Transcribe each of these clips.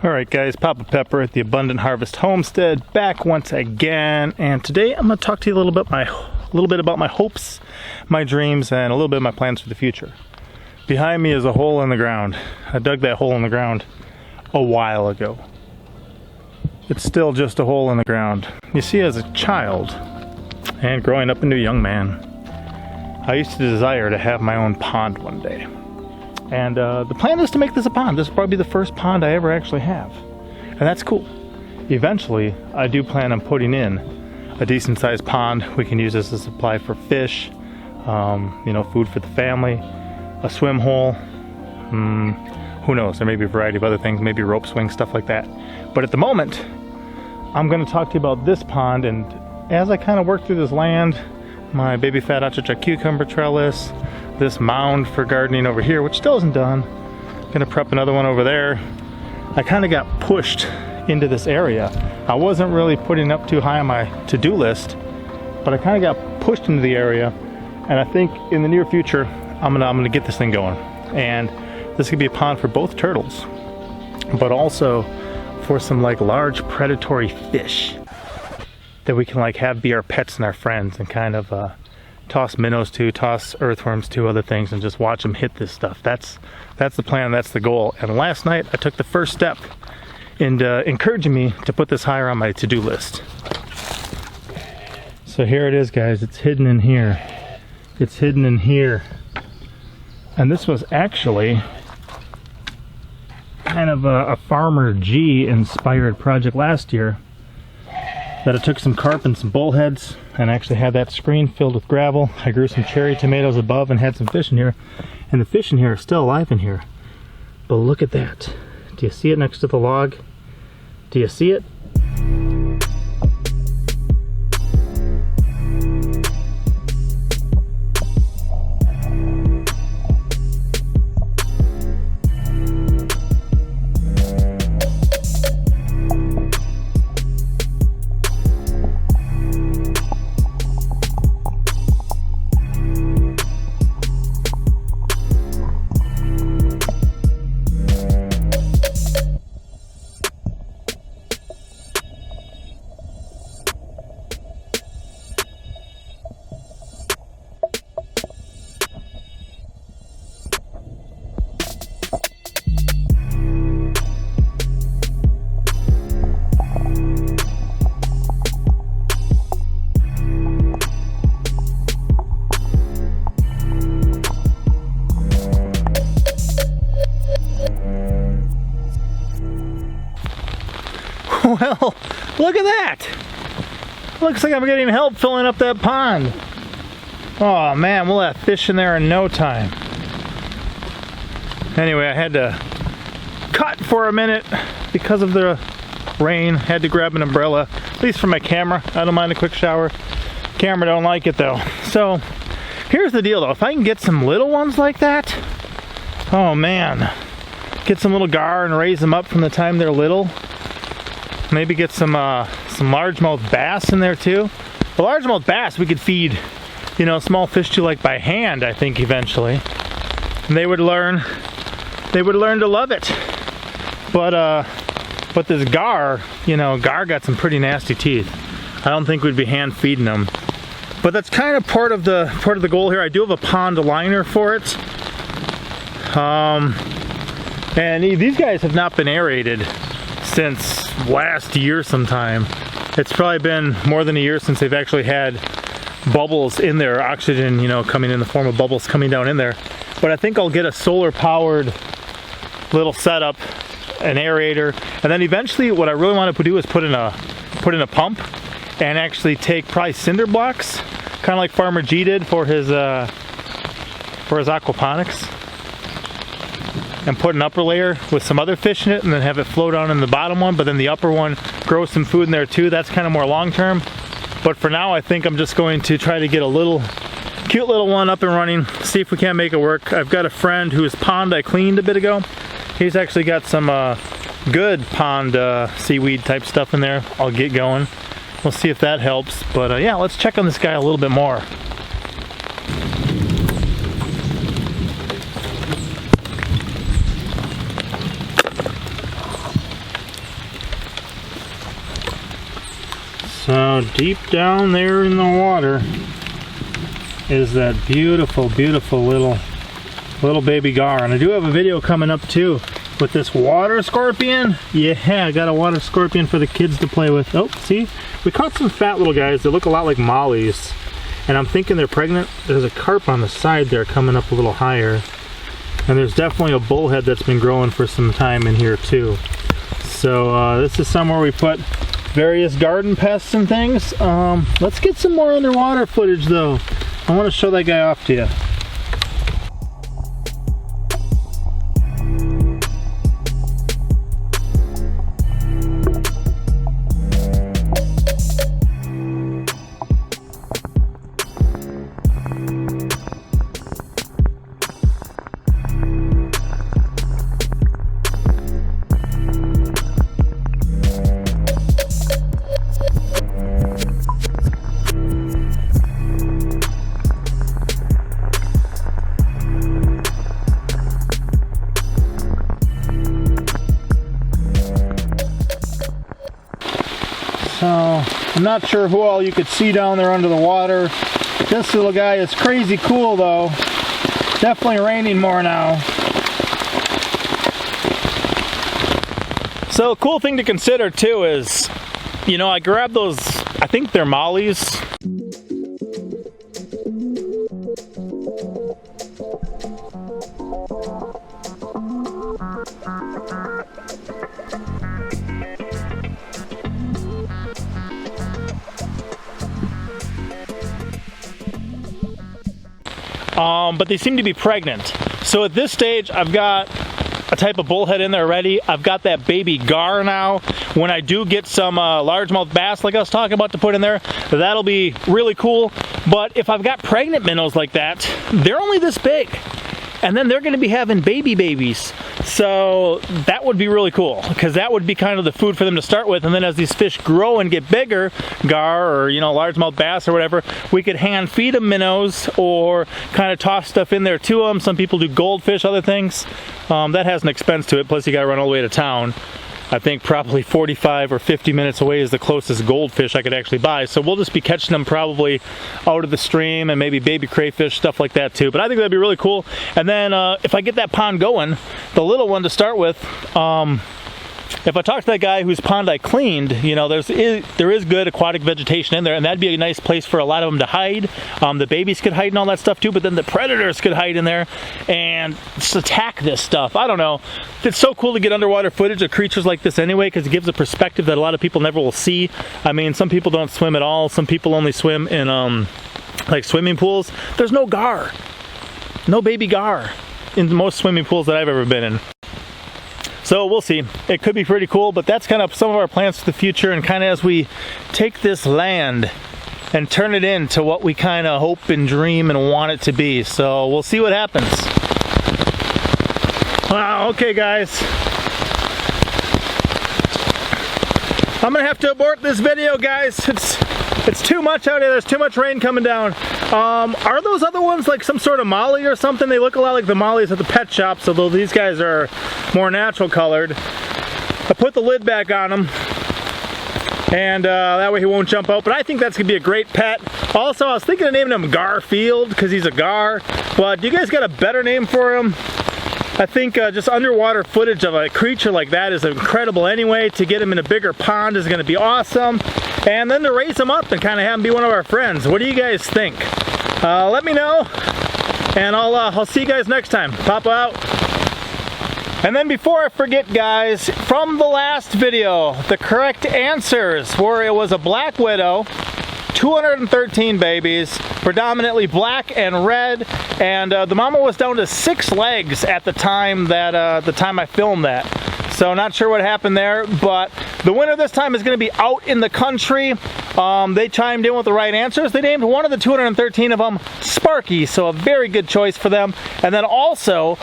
Alright guys, Papa Pepper at the Abundant Harvest Homestead, back once again, and today I'm going to talk to you a little bit about my hopes, my dreams, and a little bit of my plans for the future. Behind me is a hole in the ground. I dug that hole in the ground a while ago. It's still just a hole in the ground. You see, as a child, and growing up into a young man, I used to desire to have my own pond one day. And the plan is to make this a pond. This will probably be the first pond I ever actually have. And that's cool. Eventually, I do plan on putting in a decent sized pond. We can use this as a supply for fish, food for the family, a swim hole, who knows, there may be a variety of other things, maybe rope swing, stuff like that. But at the moment, I'm going to talk to you about this pond, and as I kind of work through this land, my baby fat achacha cucumber trellis, this mound for gardening over here, which still isn't done. I'm gonna prep another one over there. I kind of got pushed into this area. I wasn't really putting it up too high on my to-do list, but I kind of got pushed into the area, and I think in the near future I'm gonna get this thing going. And this could be a pond for both turtles, but also for some large predatory fish that we can have be our pets and our friends, and kind of toss minnows to, toss earthworms to, other things, and just watch them hit this stuff. That's the plan, that's the goal. And last night I took the first step in encouraging me to put this higher on my to-do list. So here it is, guys. It's hidden in here. It's hidden in here. And this was actually kind of a Farmer G inspired project last year, that I took some carp and some bullheads and actually had that screen filled with gravel. I grew some cherry tomatoes above and had some fish in here, and the fish in here are still alive in here. But look at that. Do you see it next to the log? Do you see it? Well, look at that! Looks like I'm getting help filling up that pond. Oh man, we'll have fish in there in no time. Anyway, I had to cut for a minute because of the rain. Had to grab an umbrella, at least for my camera. I don't mind a quick shower. Camera don't like it though. So here's the deal though, if I can get some little ones like that, oh man, get some little gar and raise them up from the time they're little. Maybe get some largemouth bass in there too. The largemouth bass we could feed, small fish to by hand, I think eventually. And they would learn to love it. But this gar, gar got some pretty nasty teeth. I don't think we'd be hand feeding them. But that's kind of part of the goal here. I do have a pond liner for it. And these guys have not been aerated since last year sometime. It's probably been more than a year since they've actually had bubbles in there, oxygen, coming in the form of bubbles coming down in there. But I think I'll get a solar powered little setup, an aerator, and then eventually what I really want to do is put in a pump and actually take probably cinder blocks, kind of like Farmer G did for his aquaponics, and put an upper layer with some other fish in it, and then have it float on in the bottom one, but then the upper one grow some food in there too. That's kind of more long term. But for now, I think I'm just going to try to get a cute little one up and running, see if we can't make it work. I've got a friend whose pond I cleaned a bit ago. He's actually got some good pond seaweed type stuff in there. I'll get going. We'll see if that helps. But yeah, let's check on this guy a little bit more. deep down there in the water is that beautiful, beautiful little baby gar. And I do have a video coming up too with this water scorpion. Yeah, I got a water scorpion for the kids to play with. Oh, see? We caught some fat little guys that look a lot like mollies. And I'm thinking they're pregnant. There's a carp on the side there coming up a little higher. And there's definitely a bullhead that's been growing for some time in here too. So this is somewhere we put various garden pests and things. Let's get some more underwater footage though. I want to show that guy off to you. So, I'm not sure who all you could see down there under the water. This little guy is crazy cool though. Definitely raining more now. So, a cool thing to consider too is, you know, I grabbed those, I think they're Mollies. But they seem to be pregnant. So at this stage, I've got a type of bullhead in there already. I've got that baby gar now. When I do get some largemouth bass like I was talking about to put in there, that'll be really cool. But if I've got pregnant minnows like that, they're only this big. And then they're gonna be having babies. So that would be really cool, because that would be kind of the food for them to start with. And then as these fish grow and get bigger, gar or, you know, largemouth bass or whatever, we could hand feed them minnows or kind of toss stuff in there to them. Some people do goldfish, other things. That has an expense to it, plus you gotta run all the way to town. I think probably 45 or 50 minutes away is the closest goldfish I could actually buy. So we'll just be catching them probably out of the stream, and maybe baby crayfish, stuff like that too. But I think that'd be really cool. And then if I get that pond going, the little one to start with, if I talk to that guy whose pond I cleaned, you know, there is good aquatic vegetation in there, and that'd be a nice place for a lot of them to hide. The babies could hide and all that stuff too, but then the predators could hide in there and just attack this stuff. I don't know. It's so cool to get underwater footage of creatures like this anyway, because it gives a perspective that a lot of people never will see. I mean, some people don't swim at all. Some people only swim in like swimming pools. There's no gar, no baby gar in most swimming pools that I've ever been in. So we'll see. It could be pretty cool, but that's kind of some of our plans for the future, and kind of as we take this land and turn it into what we kind of hope and dream and want it to be. So we'll see what happens. Wow, okay guys. I'm gonna have to abort this video, guys. It's too much out here. There's too much rain coming down. Are those other ones like some sort of molly or something? They look a lot like the mollies at the pet shops, although these guys are more natural colored. I put the lid back on him, and that way he won't jump out. But I think that's gonna be a great pet. Also, I was thinking of naming him Garfield because he's a gar. But do you guys got a better name for him? I think just underwater footage of a creature like that is incredible anyway. To get him in a bigger pond is going to be awesome. And then to raise him up and kind of have him be one of our friends. What do you guys think? Let me know. And I'll see you guys next time. Papa out. And then before I forget, guys, from the last video, the correct answers were it was a black widow, 213 babies, predominantly black and red, and the mama was down to 6 legs at the time that I filmed that. So not sure what happened there, but the winner this time is going to be out in the country. They chimed in with the right answers. They named one of the 213 of them Sparky, so a very good choice for them. And then also,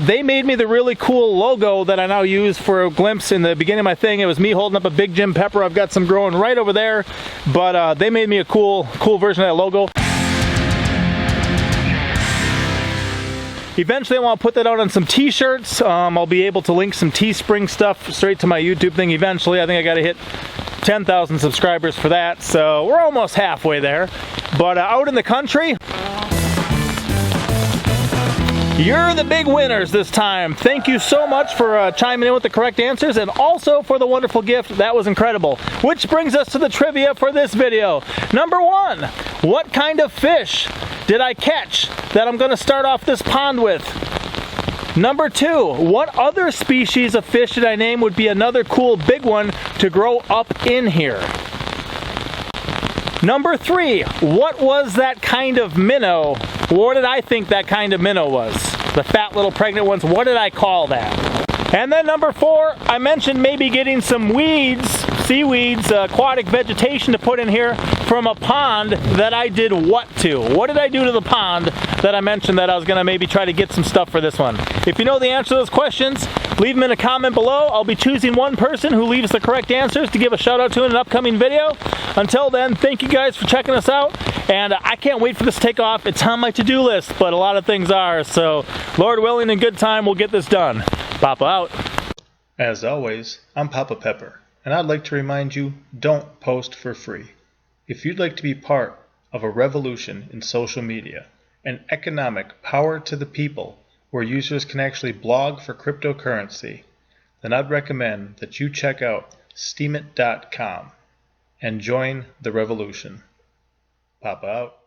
they made me the really cool logo that I now use for a glimpse in the beginning of my thing. It was me holding up a big Jim Pepper. I've got some growing right over there, but they made me a cool version of that logo. Eventually I want to put that out on some t-shirts. I'll be able to link some Teespring stuff straight to my YouTube thing eventually. I think I got to hit 10,000 subscribers for that, so we're almost halfway there. But out in the country, you're the big winners this time. Thank you so much for chiming in with the correct answers, and also for the wonderful gift. That was incredible. Which brings us to the trivia for this video. Number 1, what kind of fish did I catch that I'm going to start off this pond with? Number 2, what other species of fish did I name would be another cool big one to grow up in here? Number 3, what was that kind of minnow? What did I think that kind of minnow was? The fat little pregnant ones, what did I call that? And then number 4, I mentioned maybe getting some weeds, seaweeds, aquatic vegetation to put in here from a pond that I did what to? What did I do to the pond that I mentioned that I was gonna maybe try to get some stuff for this one? If you know the answer to those questions, leave them in a comment below. I'll be choosing one person who leaves the correct answers to give a shout out to in an upcoming video. Until then, thank you guys for checking us out, and I can't wait for this to take off. It's on my to-do list, but a lot of things are, so Lord willing, in good time, we'll get this done. Papa out. As always, I'm Papa Pepper, and I'd like to remind you, don't post for free. If you'd like to be part of a revolution in social media, an economic power to the people where users can actually blog for cryptocurrency, then I'd recommend that you check out steemit.com and join the revolution. Papa out.